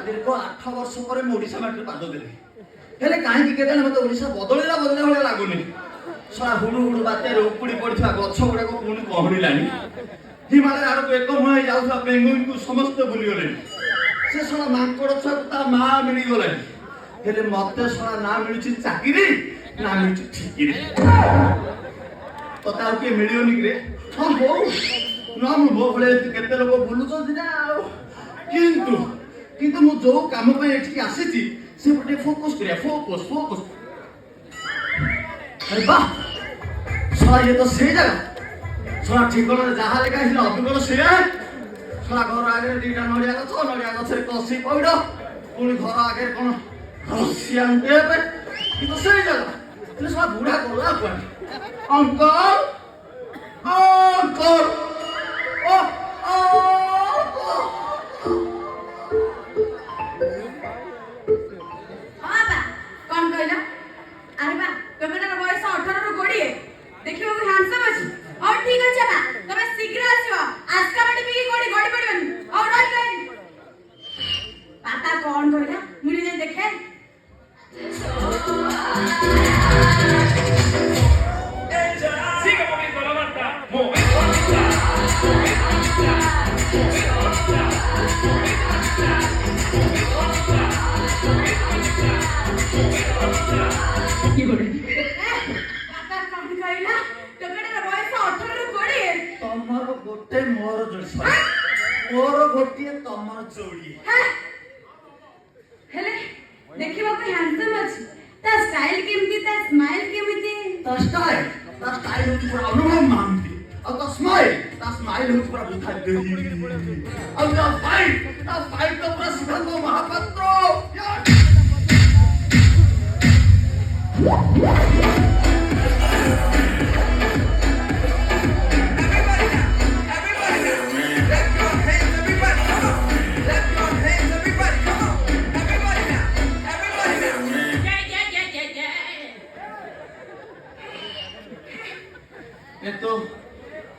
ଦୀର୍ଘ 8 ବର୍ଷ ପରେ ମୁଁ ଓଡ଼ିଶା ମାଟିରେ ପାଦ ଦେଲି। ହେଲେ କାହିଁକି କେଜାଣି ମୋତେ ଓଡ଼ିଶା ବଦଳିଲା ଭଳିଆ ଲାଗୁନି। ଶଳା ହୁଡୁ ହୁଡୁ ବାତ୍ୟାରେ ଉପୁଡ଼ି ପଡ଼ିଥିବା ଗଛ ଗୁଡ଼ାକ ପୁଣି କହଳିଲାଣି। ହିମାଳୟ ଆଡ଼କୁ ଏକମୁହାଁ ହେଇ ଯାଉଥିବା ପେଙ୍ଗୁଇନକୁ ସମସ୍ତେ ଭୁଲିଗଲେଣି। ସେ ଶଳା ମାଙ୍କଡ଼ ଛୁଆକୁ ତା ମା ମିଳିଗଲାଣି। ହେଲେ ମୋତେ ଶଳା ନା ମିଳୁଛି ଚାକିରି ନା ମିଳୁଛି ଠିକିରି। ତତେ ଆଉ କିଏ ମିଳିବନି କିରେ? ହଁ ହଉ ନା ମୁଁ ମୋ ଭଳିଆ କେତେ ଲୋକ ବୁଲୁଛନ୍ତି ନା ଆଉ। କିନ୍ତୁ ମୁଁ ଯୋଉ କାମ ପାଇଁ ଏଠିକି ଆସିଛି ସେ ଟିକେ ଫୋକସ୍ କରିବା। ଫୋକସ୍ ବାଃ ଶଳା ଇଏ ତ ସେଇ ଜାଗା। ଶଳା ଠିକଣାରେ ଯାହା ଲେଖା ହେଇଥିଲା ଅବିକଳ ସେଇଆ। ଶଳା ଘର ଆଗରେ 2ଟା ନଡ଼ିଆ ଗଛରେ କଷି ପଇଡ଼, ପୁଣି ଘର ଆଗରେ କଣ ରସିଆନ୍ ଟେପ୍। କିନ୍ତୁ ସେଇ ଜାଗା ହେଲେ ଶଳା ବୁଢ଼ା ଗଲା କୁଆଡ଼େ? ଅଙ୍କଲ ମୋର ଗୋଟିଏ ତମର ଯୋଡ଼ି। ହେଲେ ଦେଖିବାକୁ ହ୍ୟାଣ୍ଡସମ୍ ଅଛି। ତା ଷ୍ଟାଇଲ କେମିତି, ତା ସ୍ମାଇଲ କେମିତି? ତା ଷ୍ଟାଇଲ ହେଉଛି ପୁରା ଅନୁଭବ ମହାନ୍ତି। ଆଉ ତା ସ୍ମାଇଲ ହେଉଛି ପୁରା ବୁଧା ଦେଇ। ଆଉ ତା ଫାଇଟ୍ ତ ପୁରା ସିଦ୍ଧାନ୍ତ ମହାପାତ୍ର।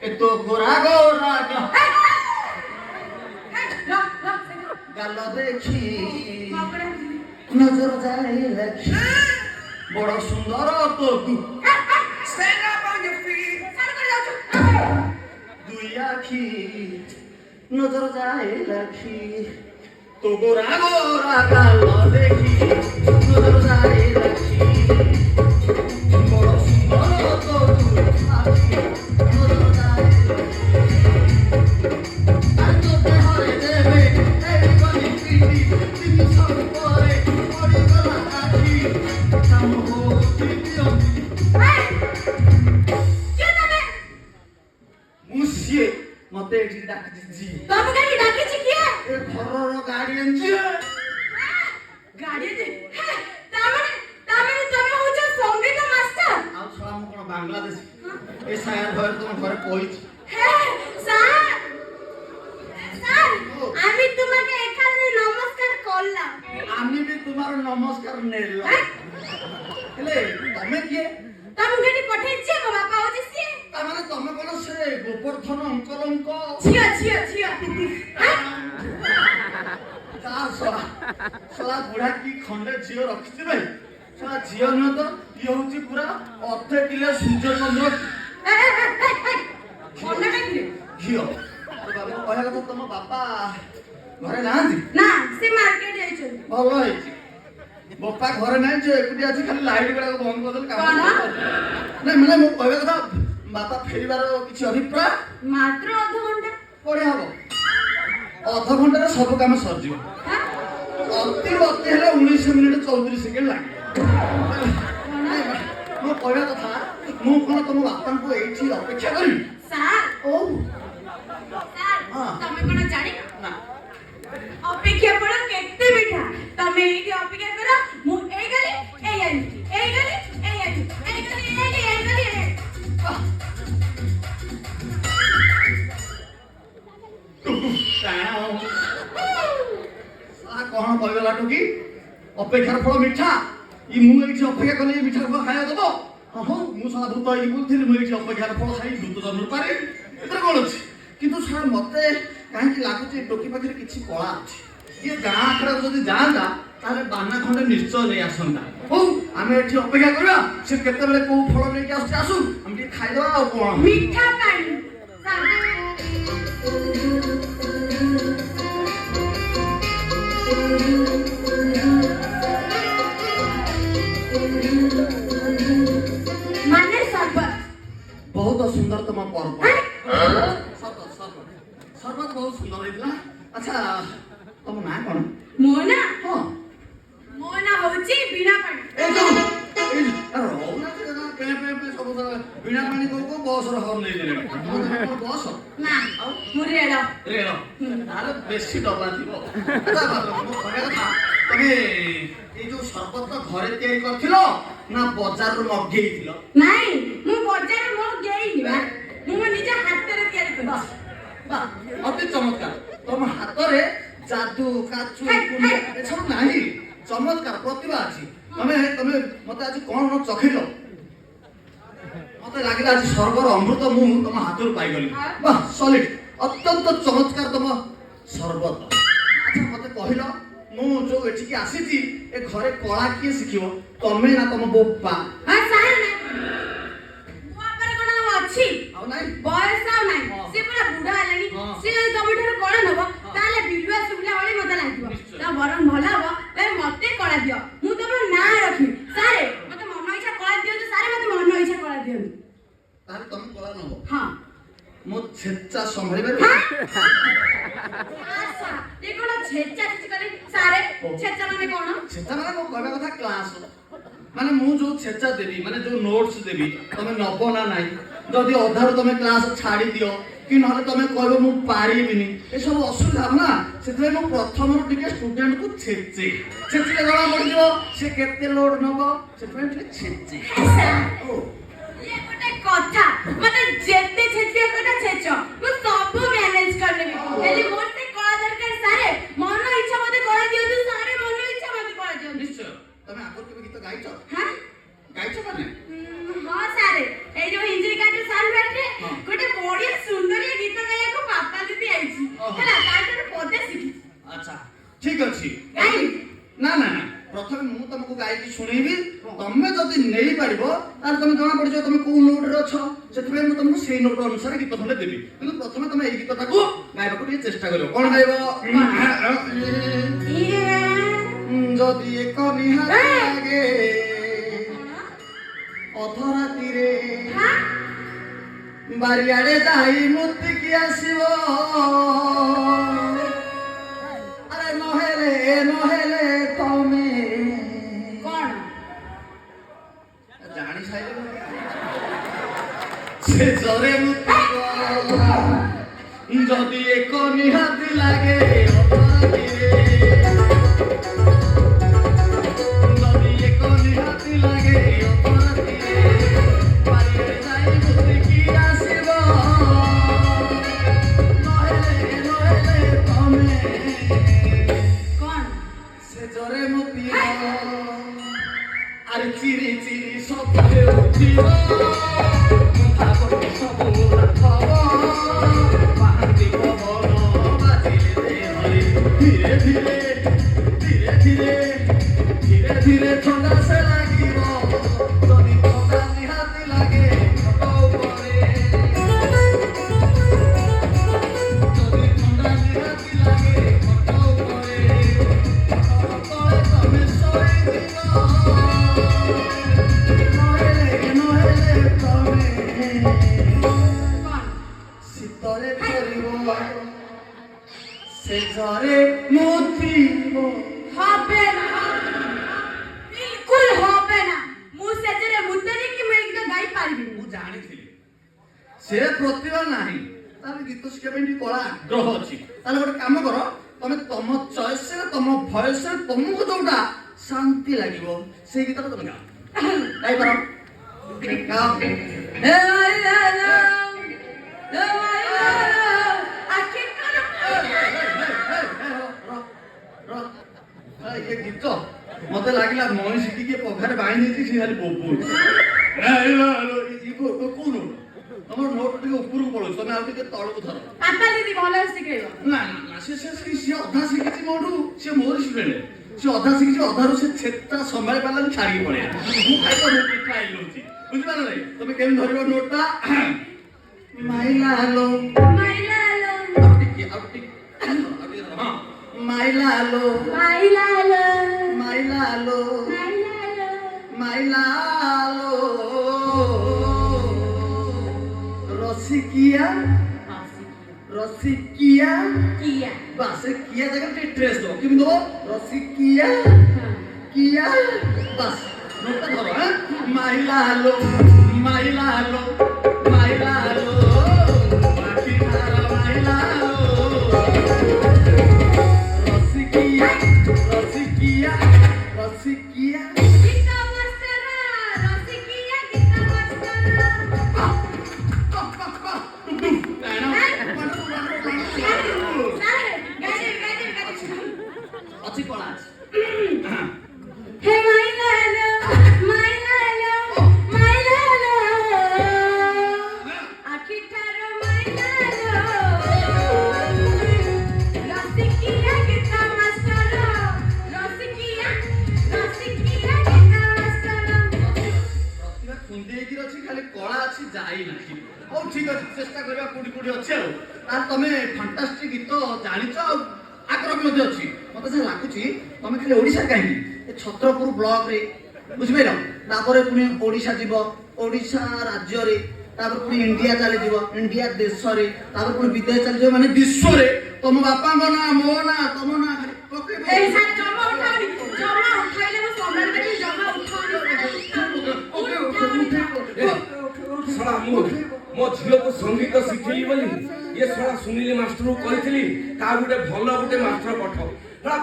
এতো গোরা গাল দেখি নজর যায় লেখি বড় সুন্দর তো দুই আখি নজর যায় লেখি তো গোরা গাল দেখি নজর যায় লেখি বড় সুন্দর তো আখি মতে এটি ডাকিছি। তবে গাড়ি ডাকিছি কি? এ ঘরর গার্ডিয়ান জি। গার্ডিয়ান? হ্যাঁ, তারমানে তুমি হচ্ছে সঙ্গীত মাস্টার। আও সালাম কোন বাংলাদেশী। এই সায়ার ঘরে তোমার ঘরে কইছি। হ্যাঁ, স্যার আমি তোমাকে এখানে নমস্কার করলাম। আমি भी তোমার নমস্কার নেলাম। হেলে তুমি কি? তুমি গাড়ি পঠাইছি মো বাপা হচ্ছে সে। তারমানে তুমি কোন সে গোবর্ধন অঙ্কলঙ্ক? ছিয়া। সলা বুড়া কি খন্ডে ঝিও রখিছি ভাই। সলা ঝিও নয় তো ইয়ে হচ্ছে পুরা অর্ধে কিলো সূর্যচন্দ্র ঘিও। বাবা কয়া কথা তম বাপা ঘরে নাহাନ୍ତି? না, সে মার্কেট যাইଛନ୍ତି। ଭଲ ହେଇଛି। ବାପା ଘରେ ନାହିଁ ଯେ ଏକୁଟିଆ ଅଛି, ଖାଲି ଲାଇଟ୍ ଗୁଡାକ ବନ୍ଦ କରିଦେଲେ କାମ ନାଇଁ। ମାନେ ମୁଁ କହିବା କଥା ବାପା ଫେରିବାର କିଛି ଅଭିପ୍ରାୟ? ମାତ୍ର ଅଧଘଣ୍ଟା। ବଢିଆ ହବ। ଅଧଘଣ୍ଟାରେ ସବୁ କାମ ସରିଯିବ। ଅତିରୁ ଅତି ହେଲେ 19 ମିନିଟ୍ 34 ସେକେଣ୍ଡ ଲାଗିବ। ମୁଁ କହିବା କଥା ମୁଁ କଣ ତମ ବାପାଙ୍କୁ ଏଇଠି ଅପେକ୍ଷା କରିବି? ସାର୍ ତମେ କଣ ଜାଣିନ? ନା। ଅପେକ୍ଷା ବଳ କେତେ ମିଠା। ତମେ ଏଇଠି ଅପେକ୍ଷା କର, ମୁଁ ଏଇ ଗଲି ଏଇ ଆଇଲି। କଣ କହିଗଲା ଟୁକି? ଅପେକ୍ଷାର ଫଳ ମିଠା। ମୁଁ ଏଇଠି ଅପେକ୍ଷା କଲେ ମିଠା ଫଳ ଖାଇବା ଦବ? ହଁ ମୁଁ ସାରା ଭୂତ ହେଇକି ବୁଲୁଥିଲି ମୁଁ ଏଇଠି ଅପେକ୍ଷାର ଫଳ ଖାଇ ଭୂତ ଜନ୍ମ ପାରେ ଏଥିରେ କ'ଣ ଅଛି କିନ୍ତୁ ସାରା ମତେ କାହିଁକି ଲାଗୁଛି ଟୋକି ପାଖରେ କିଛି କଳା ଅଛି ଇଏ ଗାଁ ଆଖଡ଼ାକୁ ଯଦି ଯାଆନ୍ତା ତାହେଲେ ବାନା ଖଣ୍ଡେ ନିଶ୍ଚୟ ନେଇ ଆସନ୍ତା ହଉ ଆମେ ଏଠି ଅପେକ୍ଷା କରିବା ସେ କେତେବେଳେ କୋଉ ଫଳ ନେଇକି ଆସୁଛି ଆସୁ ଆମେ ଟିକେ ଖାଇଦବା ଆଉ କ'ଣ ମିଠା ପାଣି ମାନେ ସରବତ ବହୁତ ସୁନ୍ଦର ତମ ପର୍ବ ସରବତ ବହୁତ ସୁନ୍ଦର ହେଇଥିଲା ଆଚ୍ଛା ତମ ନାଁ କ'ଣ ମୋ ନା ହଁ ମୋ ନା ହଉଛି ବୀଣା ପାଣି ଏ ଯୋଉ ସବୁ ବିଣା ପାଣି କହୁ ବସର ହର୍ନ ନେଇଦେଲେଣି ବସ ନା ମୁଁ ରେଳ ରେଳ ତାହେଲେ ବେଶୀ ଡବା ଥିବ ତମେ ଏଇ ଯୋଉ ସରବତ ଘରେ ତିଆରି କରିଥିଲ ନା ବଜାରରୁ ମଗେଇଥିଲ ନାଇଁ ମୁଁ ବଜାରରୁ ମଗେଇନି ବା ମୁଁ ମୋ ନିଜ ହାତରେ ତିଆରି କରିଛି ଅତି ଚମତ୍କାର ତମ ହାତରେ ଯାଦୁ କାଚୁ ଏସବୁ ନାହିଁ ଚମତ୍କାର ପ୍ରତିଭା ଅଛି ତମେ ତମେ ମତେ ଆଜି କ'ଣ ଚଖେଇଲ ମତେ ଲାଗିଲା ଆଜି ସ୍ୱର୍ଗର ଅମୃତ ମୁଁ ତମ ହାତରୁ ପାଇଗଲି ବାଃ ସଲିଡ ଅତ୍ୟନ୍ତ ଚମତ୍କାର ତମ ସରବତ ଆଚ୍ଛା ମତେ କହିଲ ମୁଁ ଯୋଉ ଏଠିକି ଆସିଛି ଏ ଘରେ କଳା କିଏ ଶିଖିବ ତମେ ନା ତମ ବୋପା ହଁ ସାର୍ ନା ମୋ ବାପାରେ କ'ଣ ଆଉ ଅଛି ଆଉ ନାହିଁ ବୟସ ଆଉ ନାହିଁ ସେ ପୁରା ବୁଢା ହେଲେଣି ସେ ଯଦି ତମଠାରୁ କଳା ନବ ତାହେଲେ ବିଲୁଆ ଶୁଭିଲା ଭଳି ମତେ ଲାଗିବ ତ ବରଂ ଭଲ ହବ ତେବେ ମତେ କଳା ଦିଅ ମୁଁ ତମର ନାଁ ରଖିବି ସାରେ ମତେ ମନ ଇଚ୍ଛା କଳା ଦିଅନ୍ତୁ ସାରେ ମତେ ମନ ଇଚ୍ଛା କଳା ଦିଅନ୍ତୁ ତାହେଲେ ତମେ କଳା ନବ ହଁ ମୁଁ ଛେଚା ସମ୍ଭାଳିପାରିବି ଆଚ୍ଛା ଏ କ'ଣ ଛେଚା ଛେଚି କଲେ ସାରେ ଛେଚା ମାନେ କ'ଣ ଛେଚା ମାନେ ମୋ କହିବା କଥା କ୍ଲାସ ମାନେ ମୁଁ ଯୋଉ ଛେଚା ଦେବି ମାନେ ଯୋଉ ନୋଟ୍ସ ଦେବି ତମେ ନବ ନା ନାହିଁ ଯଦି ଅଧାରୁ ତମେ କ୍ଲାସ ଛାଡ଼ି ଦିଅ କି ନହେଲେ ତମେ କହିବ ମୁଁ ପାରିବିନି ଏସବୁ ଅସୁବିଧା ହବ ନା ସେଥିପାଇଁ ମୁଁ ପ୍ରଥମରୁ ଟିକେ ଷ୍ଟୁଡେଣ୍ଟକୁ ଛେଚେ ଛେଚିଲେ ଜଣା ପଡ଼ିଯିବ ସେ କେତେ ଲୋଡ ନବ ସେଥିପାଇଁ ଟିକେ ଛେଚେ ଇଏ ଗୋଟେ କଥା ମତେ ଯେତେ ଛେଚିବା କଥା ଛେଚ ମୁଁ ସବୁ ମ୍ୟାନେଜ କରିନେବି ହେଲେ ମୋର ସେ କଳା ଦରକାର ସାରେ ମନ ଇଚ୍ଛା ମତେ କଳା ଦିଅନ୍ତୁ ସାରେ ମନ ଇଚ୍ଛା ମତେ କଳା ଦିଅନ୍ତୁ ନିଶ୍ଚୟ ତମେ ଆଗରୁ କେବେ ଗୀତ ଗାଇଛ ହଁ ଗାଇଛ ମାନେ ହଁ ସାରେ ଏଇ ଯୋଉ ଇଞ୍ଜିରି କାଟ ସାଲ ବାଟରେ ଗୋଟେ ବଢିଆ ସୁନ୍ଦର ଗୀତ ଗାଇବାକୁ ପାପା ଦିଦି ଆଇଛି ହେଲା ତାଠୁ ପଦେ ଶିଖିଛି ଆଚ୍ଛା ଠିକ ଅଛି ଗାଇ ନା ନା ନା ପ୍ରଥମେ ମୁଁ ତମକୁ ଗାଇକି ଶୁଣେଇବି ତମେ ଯଦି ନେଇପାରିବ ତାହେଲେ ତମେ ଜଣା ପଡ଼ିଯିବ ତମେ କୋଉ ନୋଟରେ ଅଛ ସେଥିପାଇଁ ମୁଁ ତମକୁ ସେଇ ନୋଟ ଅନୁସାରେ ଗୀତ ଖଣ୍ଡେ ଦେବି କିନ୍ତୁ ପ୍ରଥମେ ତମେ ଏଇ ଗୀତଟାକୁ ଗାଇବାକୁ ଟିକେ ଚେଷ୍ଟା କରିବ କ'ଣ ଗାଇବ ଯଦି ଏକ ନିହାତି ଲାଗେ ଅଧରାତିରେ ବାରିଆଡେ ଯାଇ ମୁତିକି ଆସିବ ଆରେ ନହେଲେ ନହେଲେ ତମେ କ'ଣ ଜାଣି ସାଇଲେ ସେ ଜରେ ମୁତିବ ଯଦି ଏକ ନିହାତି ଲାଗେ ଅଧରାତିରେ ଯଦି ଏକ ନିହାତି ଲାଗେ ଅଧରାତିରେ ବାରିଆଡେ ଯାଇ ମୁତିକି ଆସିବ ନହେଲେ ନହେଲେ ତମେ କ'ଣ ସେ ଜରେ ମୁତିବ ଆରେ ଚିରି ଚିରି ସବୁ ହେଉଥିବ ଭାବଟି ସବୁ ରାଖବ ପାହାନ୍ତି ପବନ ବାଜିଲେ ଦେହରେ ଧୀରେ ଧୀରେ ଧୀରେ ଧୀରେ ଧୀରେ ଧୀରେ ଥଣ୍ଡା ସେ ଲାଗିବ ଯଦି ଥଣ୍ଡା ନିହାତି ଲାଗେ ଖଟ ଉପରେ ଯଦି ଥଣ୍ଡା ନିହାତି ଲାଗେ ଖଟ ଉପରେ ତଳେ ତମେ ଶୋଇଯିବ ନହେଲେ ନହେଲେ ତମେ କ'ଣ ଶୀତରେ କରିବ ସେ ଘରେ ମୁତିବ হবে না বিলকুল হবে না ମୁଁ ସେଜରେ ମୁତନି କି ମୁଁ ଗୀତ ଗାଇ ପାରିବିନି ମୁଁ ଜାଣିଥିଲି ସେ ପ୍ରତିଭା ନାହିଁ ତାର ଗୀତ ଶିଖିବା ପାଇଁ ଟିକେ କଳା ଆଗ୍ରହ ଅଛି ତାହେଲେ ଗୋଟେ କାମ କର ତମେ ତମ ଚଏସରେ ତମ ଭଏସରେ ତମକୁ ଯୋଉଟା ଶାନ୍ତି ଲାଗିବ ସେଇ ଗୀତଟା ତମେ ଗାଅ ଗାଇପାର ଗାଅ ଏ ଗୀତ ମତେ ଲାଗିଲା ମଣିଷ ଟିକେ ପଘାରେ ବାଇ ଦେଇଛି ସେ ଖାଲି ବୋବଉଛି କୋଉ ନୋଟ ତମର ନୋଟ ଟିକେ ଉପରକୁ ପଳଉଛି ତମେ ଆଉ ଟିକେ ତଳକୁ ଧର ପାପା ଦିଦି ଭଲ ଶିଖେଇବ ନା ନା ନା ସେ ଅଧା ଶିଖିଛି ମୋଠୁ ସେ ମୋର ଷ୍ଟୁଡେଣ୍ଟ ସେ ଅଧା ଶିଖିଛି ଅଧାରୁ ସେ ଛେତା ସମ୍ଭାଳି ପାରିଲାନି ଛାଡ଼ିକି ପଳେଇଲା ମୁଁ ଖାଇପାରୁନି ଟ୍ରାଇ କରୁଛି ବୁଝିପାରିଲ ନାଇଁ ତମେ କେମିତି ଧରିବ ନୋଟଟା ମାଇଲା ହାଲୋ ମାଇଲାଲୋ ଆଉ ଟିକେ ହଁ ମାଇଲା ହାଲୋ ମାଇଲାଲୋ ମାଇଲା ହାଲୋ ମାଇଲାଲୋ ମାଇଲା ହାଲୋ ରସିକିଆ ରସିକିଆ କିଆ ବାସ୍ ସେ କିଆ ଜାଗାରେ ଟିକେ ଟ୍ରେସ୍ ଦବ କେମିତି ଦବ ରସିକିଆ କିଆ ବାସ୍ ନୋଟଟା ଧର হ্যাঁ ମାଇଲା ହାଲୋ ମାଇଲା ହାଲୋ ମାଇଲା ହାଲୋ ମାଟି ଧାର ମାଇଲା ହାଲୋ ରସିକିଆ ରସିକିଆ ରସିକିଆ ଗୀତ ମାଷ୍ଟର ରସିକିଆ ଗୀତ ମାଷ୍ଟର ସାରେ ଗାଡ଼ି ଅଛି କଳା ଅଛି ହେ ମାଇଲାଲୋ ମାଇଲାଲୋ ମାଇଲାଲୋ ଆଖିଠାର ମାଇଲାଲୋ ରସିକିଆ ଗୀତ ମାଷ୍ଟର ରସିକିଆ ରସିକିଆ ଗୀତ ମାଷ୍ଟର ପ୍ରତିଭା ଖୁନ୍ଦେଇକି ଅଛି ଖାଲି କଳା ଅଛି ଯାଇ ନାହିଁ ହଉ ଠିକ ଅଛି ଚେଷ୍ଟା କରିବା କୋଉଠି କୋଉଠି ଅଛି ଆଉ ତାହେଲେ ତମେ ଫାଣ୍ଟାଷ୍ଟିକ ଗୀତ ଜାଣିଛ ଆଉ ଆଗ୍ରହ ମଧ୍ୟ ଅଛି ମତେ ଯାହା ଲାଗୁଛି ତମେ ଖାଲି ଓଡ଼ିଶା କାହିଁକି ଏ ଛତ୍ରପୁର ବ୍ଲକରେ ବୁଝିପାରିଲ ତାପରେ ପୁଣି ଓଡ଼ିଶା ଯିବ ଓଡ଼ିଶା ରାଜ୍ୟରେ ତାପରେ ପୁଣି ଇଣ୍ଡିଆ ଚାଲିଯିବ ଇଣ୍ଡିଆ ଦେଶରେ ତାପରେ ପୁଣି ବିଦେଶ ଚାଲିଯିବ ମାନେ ବିଶ୍ୱରେ ତମ ବାପାଙ୍କ ନାଁ ମୋ ନାଁ ତମ ନାଁ ଖାଲି ପକେଇବ ଏଇ ସାର୍ ଜମା ଉଠାଉନି ଜମା ଉଠାଇଲେ ମୁଁ ସମ୍ଭାଳି ପାରିବି ଜମା ଉଠାଉନି ଶଳା ମୋ ଝିଅକୁ ସଙ୍ଗୀତ ଶିଖେଇବି ବୋଲି ଇଏ ଶଳା ସୁନିଲି ମାଷ୍ଟରକୁ କହିଥିଲି ତା ଗୋଟେ ଭଲ ଗୋଟେ ମାଷ୍ଟର ପଠାଉ ଶଳା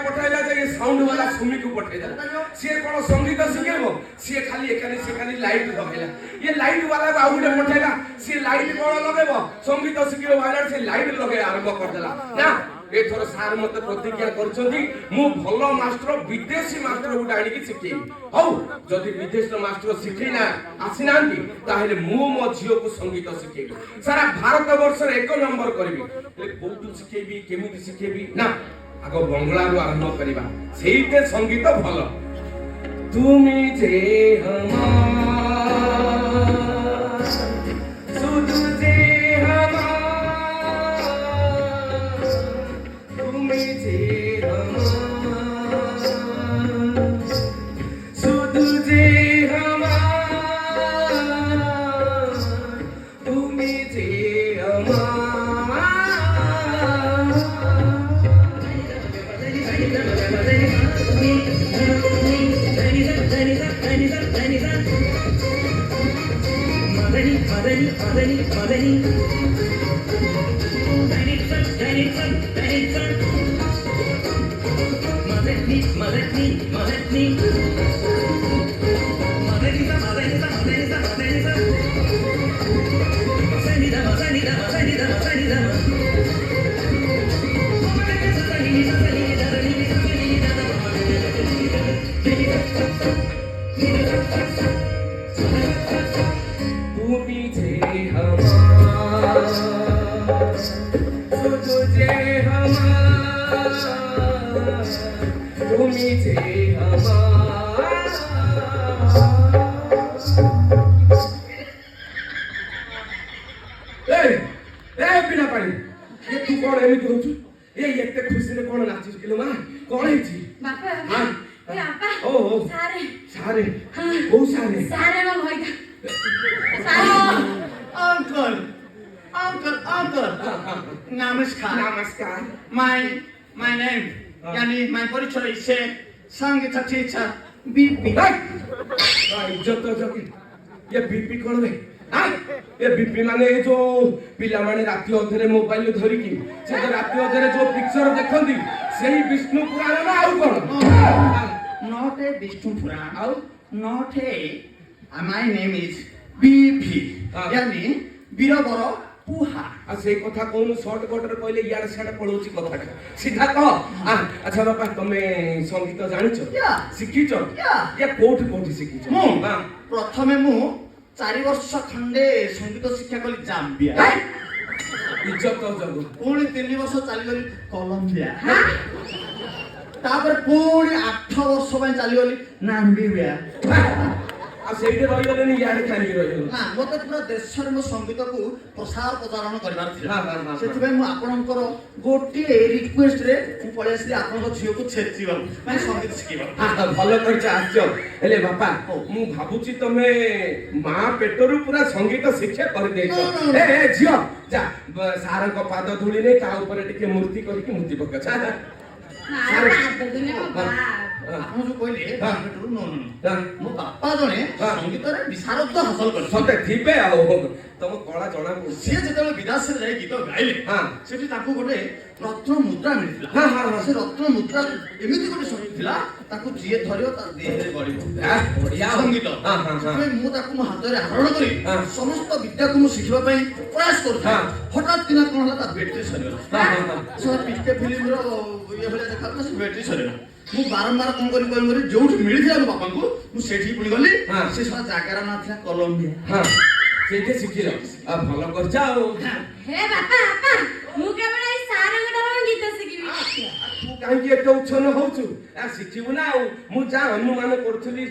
ପଠାଇଲା ଯେ ଏ ସାଉଣ୍ଡ ବାଲା ସୁମିକୁ ପଠାଇଦେଲା ସିଏ କଣ ସଙ୍ଗୀତ ଶିଖେଇବ ସିଏ ଖାଲି ଏକାନି ସେ ଖାଲି ଲାଇଟ୍ ଲଗାଇଲା ଇଏ ଲାଇଟ୍ ବାଲାକୁ ଆଉ ଗୋଟେ ପଠାଇଲା ସିଏ ଲାଇଟ୍ କଣ ଲଗେଇବ ସଙ୍ଗୀତ ଶିଖେଇବ ଭାଇଲା ସେ ଲାଇଟ୍ ଲଗେଇ ଆରମ୍ଭ କରିଦେଲା ନା ଏଥର ସାର୍ ମତେ ପ୍ରତିଜ୍ଞା କରିଛନ୍ତି ମୁଁ ଭଲ ମାଷ୍ଟର ବିଦେଶୀ ମାଷ୍ଟର ଗୋଟେ ଆଣିକି ଶିଖେଇବି ହଉ ଯଦି ବିଦେଶର ମାଷ୍ଟର ଶିଖେଇ ନା ଆସିନାହାନ୍ତି ତାହେଲେ ମୁଁ ମୋ ଝିଅକୁ ସଙ୍ଗୀତ ଶିଖେଇବି ସାରା ଭାରତ ବର୍ଷରେ 1 ନମ୍ବର କରିବି ହେଲେ କୋଉଠୁ ଶିଖେଇବି କେମିତି ଶିଖେଇବି ନା ଆଗ ବଙ୍ଗଳାରୁ ଆରମ୍ଭ କରିବା ସେଇଟେ ସଙ୍ଗୀତ ଭଲ ତୁମି ଯେ ହମାର ସୁଧୁ ଯେ তুমি যে আমার শুধু যে আমার তুমি যে তুমি যে আমার শুধু যে আমার তুমি যে আমার এই বিনা পানি তু কଣ ଏମିତି ହଉଛୁ ଏଇ ଏତେ ଖୁସିରେ କଣ ନାଚୁଛୁ କିଲୋ ମା କଣ ହେଇଛି ବାପା ହଁ ଏ ବାପା ଓ ସାରେ ସାରେ କୋଉ ସାରେ ସାରେ ମୋ ଭଇତା Uncle, uncle, namaskar. नमस्कार My name, yani my परिचय से संगीत teacher BP. इज्जत जगे ये बीपी कौन रे ये बीपी माने जो पिला माने राति अधरे मोबाइल धरिकी से तो राति अधरे जो पिक्चर देखंदी सेही विष्णु पुराण ना आउ कोन Not a Vishnu Puran. Not a. My name is BP. Yani Biraboro ପୁହା ଆଉ ସେଇ କଥା କହୁନୁ ସର୍ଟକଟରେ କହିଲେ ଇଆଡେ ସିଆଡେ ପଳଉଛି କଥାଟା ସିଧା କହ ଆଚ୍ଛା ବାପା ତମେ ସଙ୍ଗୀତ ଜାଣିଛ Yeah. ଶିଖିଛ Yeah. କୋଉଠି କୋଉଠି ଶିଖିଛ ମୁଁ ହଁ। ପ୍ରଥମେ ମୁଁ 4 ବର୍ଷ ଖଣ୍ଡେ ସଙ୍ଗୀତ ଶିକ୍ଷା କଲି ଜାମ୍ବିଆ ଇଜ୍ଜତ ଜଗୁ ପୁଣି 3 ବର୍ଷ ଚାଲିଗଲି କଲମ୍ବିଆ ତାପରେ ପୁଣି 8 ବର୍ଷ ପାଇଁ ଚାଲିଗଲି ନାମ୍ବିଆ ଆଉ ସେଇଠି ରହିଗଲେନି ଇଆଡେ କାହିଁକି ରହିଗଲ ନା ମତେ ପୁରା ଦେଶରେ ମୋ ସଙ୍ଗୀତକୁ ପ୍ରସାର ପ୍ରଚାରଣ କରିବାର ଥିଲା ହଁ। ସେଥିପାଇଁ ମୁଁ ଆପଣଙ୍କର ଗୋଟିଏ ରିକ୍ୱେଷ୍ଟରେ ମୁଁ ପଳେଇ ଆସିଲି ଆପଣଙ୍କ ଝିଅକୁ ଛେଚିବାକୁ ମାନେ ସଙ୍ଗୀତ ଶିଖିବାକୁ ଭଲ କରିଛ ଆସିଛ ହେଲେ ବାପା ମୁଁ ଭାବୁଛି ତମେ ମା ପେଟରୁ ପୁରା ସଙ୍ଗୀତ ଶିକ୍ଷା କରିଦେଇଛ ଏ ଝିଅ ଯା ସାରଙ୍କ ପାଦ ଧୂଳି ନେଇ ତା ଉପରେ ଟିକେ ମୂର୍ତ୍ତି କରିକି ମୂର୍ତ୍ତି ପକାଛ ଆପଣ ଯୋଉ କହିଲେ ହଁ। ମୋ ବାପା ଜଣେ ହଁ। ସଙ୍ଗୀତରେ ବିଶାରଦ ହାସଲ କରିଛନ୍ତି ସତେ ଥିବେ ଆଉ ତମ କଳା ଜଣା ପଡୁଛି ସିଏ ଯେତେବେଳେ ବିଦେଶରେ ଯାଇ ଗୀତ ଗାଇଲେ ହଁ। ସେଠି ତାଙ୍କୁ ଗୋଟେ ରତ୍ନ ମୁଦ୍ରା ମିଳିଥିଲା ହଁ। ସେ ରତ୍ନ ମୁଦ୍ରା ଏମିତି ଗୋଟେ ଶକ୍ତି ଥିଲା ତାକୁ ଯିଏ ଧରିବ ତା ଦେହରେ ଗଳିବ ବଢିଆ ସଙ୍ଗୀତ ହଁ। ସେଥିପାଇଁ ମୁଁ ତାକୁ ମୋ ହାତରେ ଆହରଣ କରି ହଁ। ସମସ୍ତ ବିଦ୍ୟାକୁ ମୁଁ ଶିଖିବା ପାଇଁ ପ୍ରୟାସ କରୁଥାଏ ହଁ। ହଠାତ୍ କିନା କଣ ହେଲା ତା ବ୍ୟାଟେରୀ ସରିଗଲା ହଁ। ସେ ପିକେ ଫିଲ୍ମର ଇଏ ଭଳିଆ ଦେଖାଗଲା ସେ ବ୍ୟାଟେରୀ ସରିଗଲା ମୁଁ ବାରମ୍ବାର କଣ କରି ଯୋଉଠି ମିଳିଥିଲା ମୋ ବାପାଙ୍କୁ ମୁଁ ସେଠିକି ପୁଣି ଗଲି ହଁ। ସେ ସବା ଜାଗାର ନାଁ ଥିଲା କଲମ୍ବିଆ ହଁ ସେଇଠି ଶିଖିଲ ଆଉ ଭଲ କରିଛ ଆଉ ହେ ବାପା ମୁଁ କେବଳ ଏଇ ସାରଙ୍କଠାରୁ ଗୀତ ଶିଖିବି ତୁ କାହିଁକି ଏତେ ଉଚ୍ଛନ୍ନ ହଉଛୁ ଶିଖିବୁ ନା ଆଉ ମୁଁ ଯାହା ଅନୁମାନ କରୁଥିଲି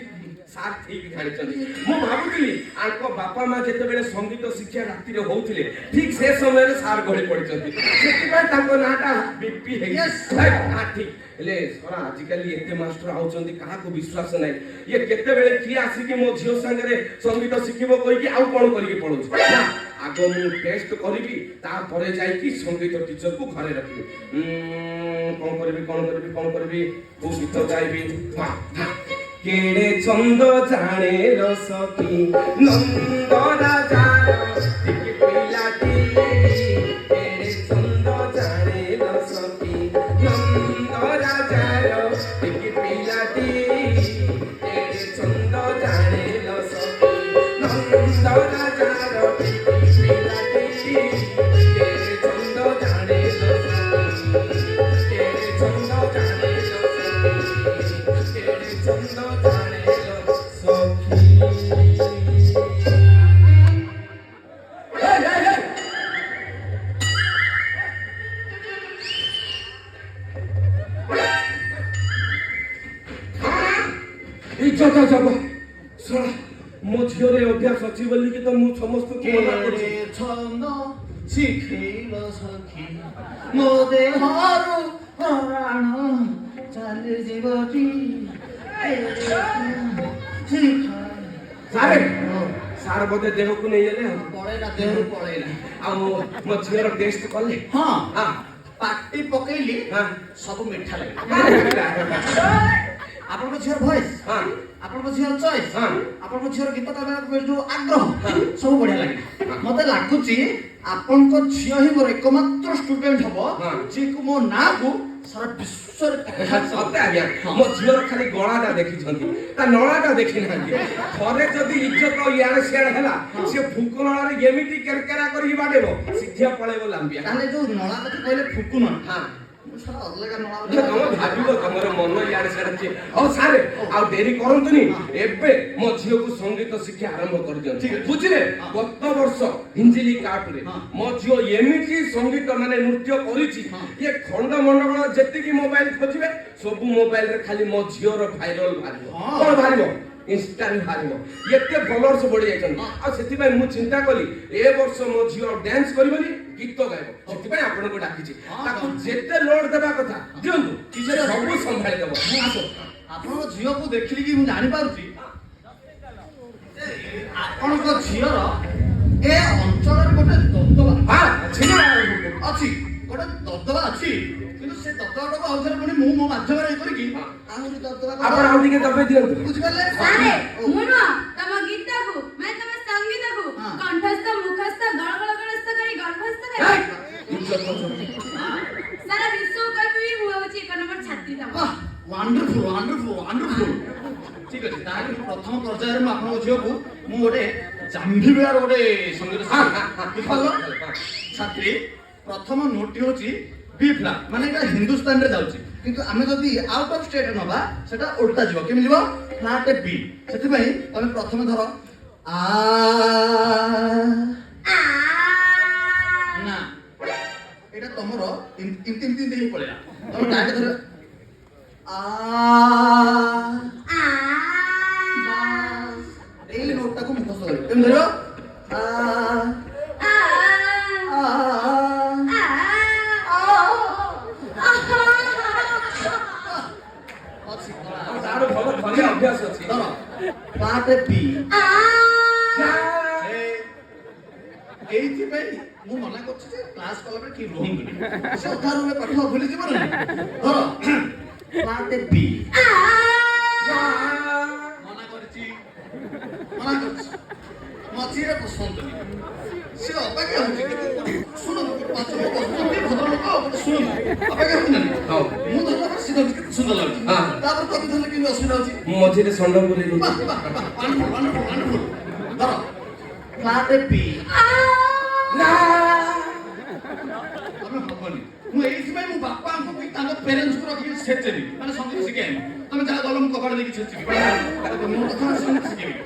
ସାର୍ ଠିକ ଜାଣିଛନ୍ତି ମୁଁ ଭାବୁଥିଲି ଆଙ୍କ ବାପା ମା ଯେତେବେଳେ ସଙ୍ଗୀତ ଶିକ୍ଷା ରାତିରେ ହଉଥିଲେ ଠିକ ସେ ସମୟରେ ସାର୍ ଗଳି ପଡିଛନ୍ତି ସେଥିପାଇଁ ତାଙ୍କ ନାଁଟା ବିପି ହେଇଯାଇଛି ଠିକ ହେଲେ ଶଳା ଆଜିକାଲି ଏତେ ମାଷ୍ଟର ଆଉଛନ୍ତି କାହାକୁ ବିଶ୍ୱାସ ନାହିଁ ଇଏ କେତେବେଳେ କିଏ ଆସିକି ମୋ ଝିଅ ସାଙ୍ଗରେ ସଙ୍ଗୀତ ଶିଖିବ କହିକି ଆଉ କଣ କରିକି ପଳଉଛି ନା ଆଗ ମୁଁ ଟେଷ୍ଟ କରିବି ତାପରେ ଯାଇକି ସଙ୍ଗୀତ ଟିଚରକୁ ଘରେ ରଖିବି କଣ କରିବି କୋଉ ଗୀତ ଗାଇବି କେଡେ ଛନ୍ଦ ଜାଣେ ରସକି ନନ୍ଦ ରାଜାର ଟିକେ ପିଲାଟି କେଡେ ଛନ୍ଦ ଜାଣେ ରସକି ନନ୍ଦ ରାଜାର ଟିକେ ପିଲାଟି କେଡେ ଛନ୍ଦ ଜାଣେ ରସକି ନନ୍ଦ ରାଜାର ଟିକେ ପିଲାଟି କେଡେ ଛନ୍ଦ ଜାଣେ ରସକି କେଡେ ଛନ୍ଦ ଜାଣେ ରସକି କେଡେ ଛନ୍ଦ ଜାଣେ ରସକି ଇଜ୍ଜତ ଜଗ ଶଳା ମୋ ଝିଅରେ ଅଭ୍ୟାସ ଅଛି ବୋଲିକି ତ ମୁଁ ସମସ୍ତଙ୍କୁ ମନା କରୁଛି ଛନ୍ଦ ଶିଖେଇଲ ସଖୀ ମୋ ଦେହରୁ ହରାଣ ଚାଲି ଯିବଟି ସାର୍ ବୋଧେ ଦେହକୁ ନେଇଗଲେ ଆଉ ପଳେଇଲା ଦେହରୁ ପଳେଇଲା ଆଉ ମୋ ଝିଅର ଟେଷ୍ଟ କଲେ ହଁ ହଁ ପାଟି ପକେଇଲି ହଁ। ସବୁ ମିଠା ଲାଗିଲା ଆପଣଙ୍କ ଝିଅର ଭଏସ୍ ହଁ। ଆପଣଙ୍କ ଝିଅର ଚଏସ୍ ହଁ। ଆପଣଙ୍କ ଝିଅର ଗୀତ ଗାଇବାର ଯୋଉ ଆଗ୍ରହ ହଁ। ସବୁ ବଢିଆ ଲାଗିଲା ମତେ ଲାଗୁଛି ଆପଣଙ୍କ ଝିଅ ହିଁ ମୋର ଏକମାତ୍ର ଷ୍ଟୁଡେଣ୍ଟ ହବ ହଁ। ଯିଏକୁ ମୋ ନାଁକୁ ସାରା ବିଶ୍ୱରେ ସତେ ଆଜ୍ଞା ମୋ ଝିଅର ଖାଲି ଗଳାଟା ଦେଖିଛନ୍ତି ତା ନଳାଟା ଦେଖିନାହାନ୍ତି ଥରେ ଯଦି ଇଜ୍ଜତ ଇଆଡେ ସିଆଡେ ହେଲା ସିଏ ଫୁଙ୍କ ନଳାରେ ଏମିତି କେରକେରା କରିକି ବାଡେଇବ ସିଧିଆ ପଳେଇବ ଲାମ୍ବିଆ ତାହେଲେ ଯୋଉ ନଳା କଥା କହିଲେ ଫୁକୁନ ହଁ ସାରା ଅଲଗା ନଳା ତମେ ଭାବିବ ତମର ମନ ଇଆଡେ ସିଆଡେ ଅଛି ହଉ ସାରେ ଆଉ ଡେରି କରନ୍ତୁନି ଏବେ ମୋ ଝିଅକୁ ସଙ୍ଗୀତ ଶିକ୍ଷା ଆରମ୍ଭ କରିଦିଅନ୍ତୁ ଠିକ ଅଛି। ବୁଝିଲେ ଗତ ବର୍ଷ ହିଞ୍ଜିଲି କାଟରେ ହଁ। ମୋ ଝିଅ ଏମିତି ସଙ୍ଗୀତ ମାନେ ନୃତ୍ୟ କରିଛି ହଁ। ଇଏ ଖଣ୍ଡ ମଣ୍ଡଳ ଯେତିକି ମୋବାଇଲ ଖୋଜିବେ ସବୁ ମୋବାଇଲରେ ଖାଲି ମୋ ଝିଅର ଭାଇରାଲ ବାହାରିବ ହଁ। କଣ ବାହାରିବ ଇନଷ୍ଟାରେ ବାହାରିବ ଏତେ ଫଲୋଅର୍ସ ବଢି ଯାଇଛନ୍ତି ଆଉ ସେଥିପାଇଁ ମୁଁ ଚିନ୍ତା କଲି ଏ ବର୍ଷ ମୋ ଝିଅ ଡ୍ୟାନ୍ସ କରିବନି ଗୀତ ଗାଇବ ସେଥିପାଇଁ ଆପଣଙ୍କୁ ଡାକିଛି ତାକୁ ଯେତେ ଲୋଡ ଦେବା କଥା ଦିଅନ୍ତୁ ସେ ସବୁ ସମ୍ଭାଳି ଦେବ ଆସ ଆପଣଙ୍କ ଝିଅକୁ ଦେଖିଲି କି ମୁଁ ଜାଣିପାରୁଛି ଆପଣଙ୍କ ଝିଅର ଏ ଅଞ୍ଚଳରେ ଗୋଟେ ଦବଦବା ଅଛି ନା ଅଛି ଗୋଟେ ଦବଦବା ଅଛି କିନ୍ତୁ ସେ ଦବଦବାଟାକୁ ଆଉଥରେ ପୁଣି ମୁଁ ମୋ ମାଧ୍ୟମରେ ଇଏ କରିକି ଆହୁରି ଦବଦବା ଆପଣ ଆଉ ଟିକେ ଦବେଇ ଦିଅନ୍ତୁ ବୁଝିପାରିଲେ ସାରେ ମୁଁ ନୁହଁ ତମ ଗୀତକୁ ମାନେ ତମ ସଙ୍ଗୀତକୁ ହଁ। କଣ୍ଠସ୍ଥ ମୁଖସ୍ଥ ଗଳଗଳସ୍ଥ କରି ଗର୍ଭସ୍ଥ କରି ସାରା ବିଶ୍ୱ କହିବି ମୁଁ ହଉଛି 1 ନମ୍ବର ଛାତ୍ରୀ ତମ ୱାଣ୍ଡରଫୁଲ ଠିକ ଅଛି ତାହେଲେ ପ୍ରଥମ ପର୍ଯ୍ୟାୟରେ ମୁଁ ଆପଣଙ୍କ ଝିଅକୁ ମୁଁ ଗୋଟେ ଜାମ୍ଭିବାର ଗୋଟେ ସଙ୍ଗୀତ ବୁଝିପାରିଲ ଛାତ୍ରୀ ପ୍ରଥମ ନୋଟଟି ହଉଛି B flat ମାନେ ଏଟା ହିନ୍ଦୁସ୍ତାନରେ ଯାଉଛି କିନ୍ତୁ ଆମେ ଯଦି ଆଉଟ୍ ଅଫ୍ ଷ୍ଟେଟ୍ ନବା ସେଟା ଓଲଟା ଯିବ କେମିତି ଯିବ ଫ୍ଲାଟ୍ B ସେଥିପାଇଁ ତମେ ପ୍ରଥମେ ଧର ଆ ନା ଏଟା ତମର ଏମିତି ଦେଇ ପଳେଇଲା ତମେ ଡାଇରେକ୍ଟ ଧର ଆ ଏଇ ନୋଟଟାକୁ ମୁଖସ୍ଥ କରିବ କେମିତି ଧରିବ ଅଛି ତାର ଭଲ ଧରିବା ଅଭ୍ୟାସ ଅଛି ଧର ଫ୍ଲାଟ୍ B এইଥିପାଇଁ ମୁଁ ମନା କରୁଛି ଯେ କ୍ଲାସ୍ କଲା ବେଳେ ଠିକ୍ ରୁହନ୍ତୁନି ସେ ଅଧା ରୁହେ ପାଠ ଭୁଲିଯିବ ନା ଧର ଫ୍ଲାଟ୍ B ମନା କରିଛି ମଝିରେ ବସନ୍ତୁନି ସେ ଅପେକ୍ଷା ହଉଛି ଶୁଣନ୍ତୁ ପାଞ୍ଚ ଲୋକ ବସୁଛନ୍ତି ଭଦ୍ର ଲୋକ ଶୁଣନ୍ତୁ ଅପେକ୍ଷା ହଉନାହାନ୍ତି ମୁଁ ଧର ସିଧା କେତେ ସୁନ୍ଦର ଲାଗୁଛି ତାପରେ କବି ଧରିଲେ କେମିତି ଅସୁବିଧା ହଉଛି ମୁଁ ମଝିରେ ଷଣ୍ଢ ପୁରେଇ ଦଉଛି ୱାଣ୍ଡରଫୁଲ୍ ଧର ଫ୍ଲାଟ୍ B ନା ତମେ ହବନି ମୁଁ ଏଇଥିପାଇଁ ମୋ ବାପାଙ୍କୁ ବି ତାଙ୍କ ପ୍ୟାରେଣ୍ଟସ୍କୁ ରଖିକି ଛେଚେନି ମାନେ ସଙ୍ଗୀତ ଶିଖେଇନି ତମେ ଯାହା ଗଲ ମୁଁ କବାଟ ଦେଇକି ଛେଚିବି ମୋ କଥା ସଙ୍ଗୀତ ଶିଖେଇବି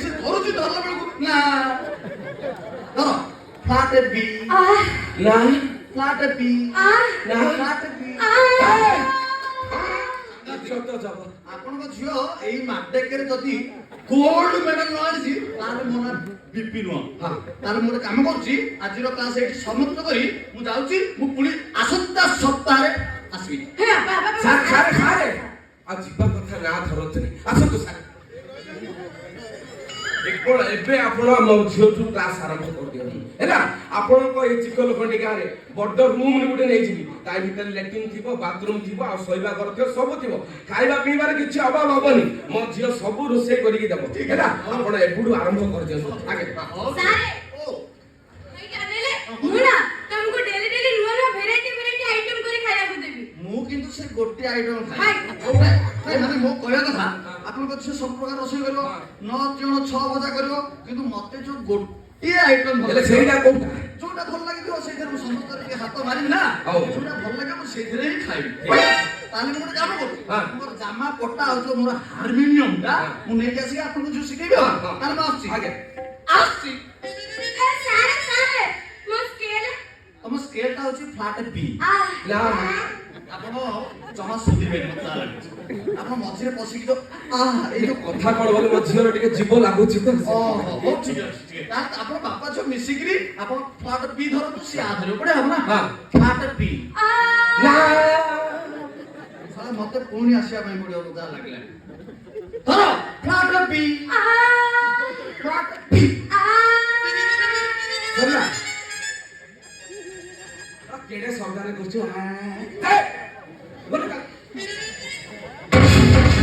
ସେ ଧରୁଛି ଧରିଲା ବେଳକୁ ନା ଧର ଫ୍ଲାଟ୍ B ନା ଫ୍ଲାଟ୍ B ନା ଫ୍ଲାଟ୍ B ଆପଣଙ୍କ ଝିଅ ଏଇ ମାଟ୍ରିକରେ ଯଦି ଗୋଲ୍ଡ ମେଡାଲ ନ ଆଣିଛି ତାହେଲେ ମୋ ନାଁ ବିପି ନୁହଁ ତାହେଲେ ମୁଁ ଗୋଟେ କାମ କରୁଛି ଆଜିର କ୍ଲାସ୍ ଏଇଠି ସମାପ୍ତ କରି ମୁଁ ଯାଉଛି ମୁଁ ପୁଣି ଆସନ୍ତା ସପ୍ତାହରେ ଆସିବି ସାରେ ଆଉ ଯିବା କଥା ନା ଧରନ୍ତୁନି ଆସନ୍ତୁ ସାର୍ ଏବେ ଆପଣ ଆମ ଝିଅଠୁ କ୍ଲାସ୍ ଆରମ୍ଭ କରିଦିଅନ୍ତୁ ହେଲା ଆପଣଙ୍କ ଏଇ ଚିକଲଖଣ୍ଡି ଗାଁରେ ବଡ ରୁମ୍ ଗୋଟେ ନେଇଯିବି ତା ଭିତରେ ଲାଟ୍ରିନ୍ ଥିବ ବାଥରୁମ୍ ଥିବ ଆଉ ଶୋଇବା ଘର ଥିବ ସବୁ ଥିବ ଖାଇବା ପିଇବାରେ କିଛି ଅଭାବ ହବନି ମୋ ଝିଅ ସବୁ ରୋଷେଇ କରିକି ଦେବ ହେଲା ଆପଣ ଏବୁଠୁ ଆରମ୍ଭ କରିଦିଅନ୍ତୁ ଆଗେ ମୁଁ କିନ୍ତୁ ସେ ଗୋଟିଏ ଆଇଟମ୍ ଖାଏ ମାନେ ମୋ କହିବା କଥା ଆପଣଙ୍କ ଝିଅ ସବୁ ପ୍ରକାର ରୋଷେଇ କରିବ 9 ଜଣ 6 ଭଜା କରିବ କିନ୍ତୁ ମତେ ଯୋଉ ଗୋଟିଏ ଆଇଟମ୍ ଭଲ ସେଇଟା କୋଉଟା ଯୋଉଟା ଭଲ ଲାଗିଥିବ ସେଇଥିରେ ମୁଁ ସମସ୍ତଙ୍କର ଟିକେ ହାତ ମାରିବି ନା ଯୋଉଟା ଭଲ ଲାଗେ ମୁଁ ସେଇଥିରେ ହିଁ ଖାଇବି ତାହେଲେ ମୁଁ ଗୋଟେ କାମ କରୁଛି ମୋର ଜାମା ପଟା ଆଉ ଯୋଉ ମୋର ହାରମୋନିୟମଟା ମୁଁ ନେଇକି ଆସିକି ଆପଣଙ୍କୁ ଯୋଉ ଶିଖେଇବି ତାହେଲେ ମୁଁ ଆସୁଛି ଆସୁଛି ତମ ସ୍କେଲଟା ହଉଛି ଫ୍ଲାଟ୍ B ଆପଣ ଜମା ଶୁଧିବେନି ଆପଣ ମଝିରେ ପଶିକି ତ ଏଇ ଯୋଉ କଥା କଣ ବୋଲି ମୋ ଝିଅର ଟିକେ ଜୀବ ଲାଗୁଛି ତ ହଉ ଠିକ ଅଛି ଆପଣ ବାପା ଝିଅ ମିଶିକିରି ଆପଣ ଫ୍ଲାଟ୍ B ଧରନ୍ତୁ ସେ ଧରିବ ପଡେ ହବ ନା ଫ୍ଲାଟ୍ B ସାରା ମତେ ପୁଣି ଆସିବା ପାଇଁ ପଡିବ ଯାହା ଲାଗିଲା ଧର ଫ୍ଲାଟ୍ B ଫ୍ଲାଟ୍ B ଧରିଲା କେଡେ ସର୍ଦାରେ କରୁଛୁ